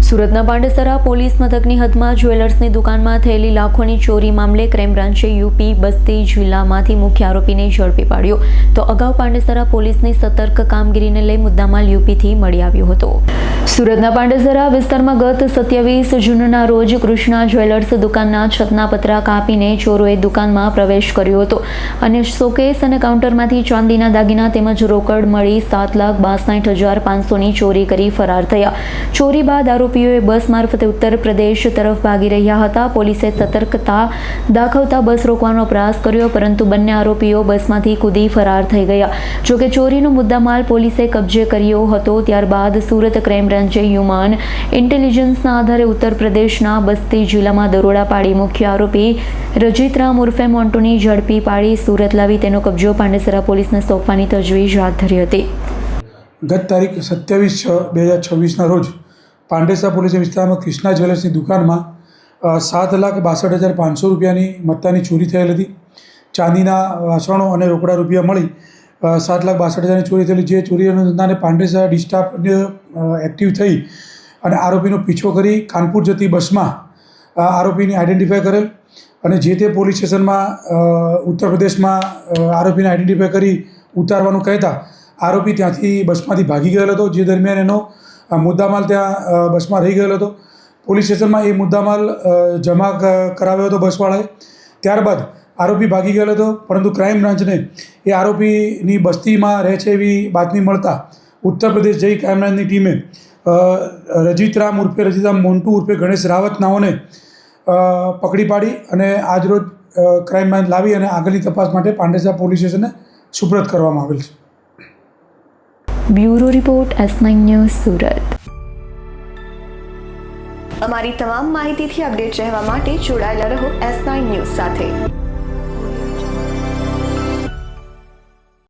સુરતના પાંડેસરા પોલીસ મથકની હદમાં જ્વેલર્સની દુકાનમાં થયેલી લાખોની ચોરી મામલે ક્રાઇમ બ્રાન્ચે યુપી બસ્તી જિલ્લામાંથી મુખ્ય આરોપીને ઝડપી પાડ્યો તો અગાઉ પાંડેસરા પોલીસની સતર્ક કામગીરીને લઈ મુદ્દામાલ યુપીથી મળી આવ્યો હતો। સુરતના પાંડેસરા વિસ્તારમાં ગત 27 જૂનના રોજ કૃષ્ણા જ્વેલર્સ દુકાનના છતના પતરા કાપીને ચોરોએ દુકાનમાં પ્રવેશ કર્યો હતો અને શોકેસ અને કાઉન્ટરમાંથી ચાંદીના દાગીના તેમજ રોકડ મળી 7,62,500ની ચોરી કરી ફરાર થયા। ચોરી બાદ આરોપીઓએ બસ મારફતે ઉત્તર પ્રદેશ તરફ ભાગી રહ્યા હતા। પોલીસે સતર્કતા દાખવતા બસ રોકવાનો પ્રયાસ કર્યો પરંતુ બંને આરોપીઓ બસમાંથી કૂદી ફરાર થઈ ગયા। જોકે ચોરીનો મુદ્દામાલ પોલીસે કબજે કર્યો હતો। ત્યારબાદ સુરત ક્રાઇમ બ્રાન્ચે હ્યુમન ઇન્ટેલિજન્સના આધારે ઉત્તર પ્રદેશના બસ્તી જિલ્લામાં દરોડા પાડી મુખ્ય આરોપી રજીત રામ ઉર્ફે મોન્ટુની ઝડપી પાડી સુરત લાવી તેનો કબજો પાંડેસરા પોલીસને સોંપવાની તજવીજ હાથ ધરી હતી। ગત તારીખ 27/6/2026ના રોજ પાંડેસરા પોલીસ વિસ્તારમાં કૃષ્ણા જ્વેલર્સની દુકાનમાં 7,62,500 રૂપિયાની મત્તાની ચોરી થયેલ હતી। ચાંદીના વાસણો અને રોકડા રૂપિયા મળી 7,62,000ની ચોરી થયેલી। જે ચોરી અનુસંધાને પાંડેસરા ડિસ્ટાફ એક્ટિવ થઈ અને આરોપીનો પીછો કરી કાનપુર જતી બસમાં આરોપીને આઈડેન્ટિફાય કરેલ અને જે તે પોલીસ સ્ટેશનમાં ઉત્તર પ્રદેશમાં આરોપીને આઈડેન્ટિફાય કરી ઉતારવાનું કહેતા આરોપી ત્યાંથી બસમાંથી ભાગી ગયેલો હતો। જે દરમિયાન એનો મુદ્દામાલ ત્યાં બસમાં રહી ગયેલો હતો। પોલીસ સ્ટેશનમાં એ મુદ્દામાલ જમા કરાવ્યો હતો બસવાળાએ। ત્યારબાદ આરોપી ભાગી ગયેલો હતો પરંતુ ક્રાઇમ બ્રાન્ચને એ આરોપીની બસ્તીમાં રહે છે એવી બાતમી મળતા ઉત્તર પ્રદેશ જઈ ક્રાઇમ બ્રાન્ચની ટીમે રજીત રામ મોન્ટુ ઉર્ફે ગણેશ રાવત નાઓને પકડી પાડી અને આજરોજ ક્રાઇમ બ્રાન્ચ લાવી અને આગળની તપાસ માટે પાંડેસરા પોલીસ સ્ટેશને સુપ્રત કરવામાં આવેલ છે। Bureau report S9 news Surat. અમારી તમામ માહિતીથી અપડેટ રહેવા માટે જોડાયેલા રહો S9 ન્યૂઝ સાથે।